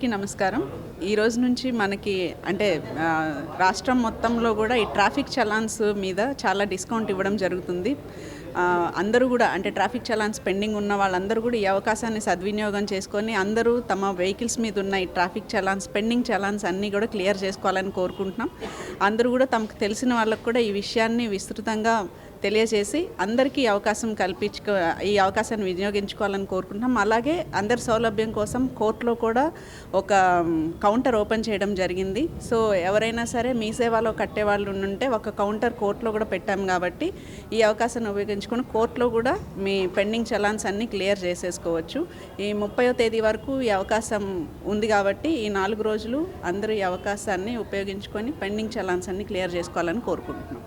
అందరికీ నమస్కారం. ఈ రోజు నుంచి మనకి అంటే రాష్ట్రం మొత్తంలో కూడా ఈ ట్రాఫిక్ చలాన్స్ మీద చాలా డిస్కౌంట్ ఇవ్వడం జరుగుతుంది. అందరూ కూడా అంటే ట్రాఫిక్ చలాన్స్ పెండింగ్ ఉన్న వాళ్ళందరూ కూడా ఈ అవకాశాన్ని సద్వినియోగం చేసుకొని అందరూ తమ వెహికల్స్ మీద ఉన్న ఈ ట్రాఫిక్ చలాన్స్ పెండింగ్ చలాన్స్ అన్నీ కూడా క్లియర్ చేసుకోవాలని కోరుకుంటున్నాం. అందరూ కూడా తమకు తెలిసిన వాళ్ళకు కూడా ఈ విషయాన్ని విస్తృతంగా తెలియజేసి అందరికీ ఈ అవకాశాన్ని వినియోగించుకోవాలని కోరుకుంటున్నాం. అలాగే అందరి సౌలభ్యం కోసం కోర్టులో కూడా ఒక కౌంటర్ ఓపెన్ చేయడం జరిగింది. సో ఎవరైనా సరే మీ సేవలో కట్టేవాళ్ళు ఉంటే ఒక కౌంటర్ కోర్టులో కూడా పెట్టాం కాబట్టి ఈ అవకాశాన్ని ఉపయోగించుకొని కోర్టులో కూడా మీ పెండింగ్ చలాన్స్ అన్నీ క్లియర్ చేసేసుకోవచ్చు. ఈ 30వ తేదీ వరకు ఈ అవకాశం ఉంది కాబట్టి ఈ 4 రోజులు అందరూ ఈ అవకాశాన్ని ఉపయోగించుకొని పెండింగ్ చలాన్స్ అన్నీ క్లియర్ చేసుకోవాలని కోరుకుంటున్నాం.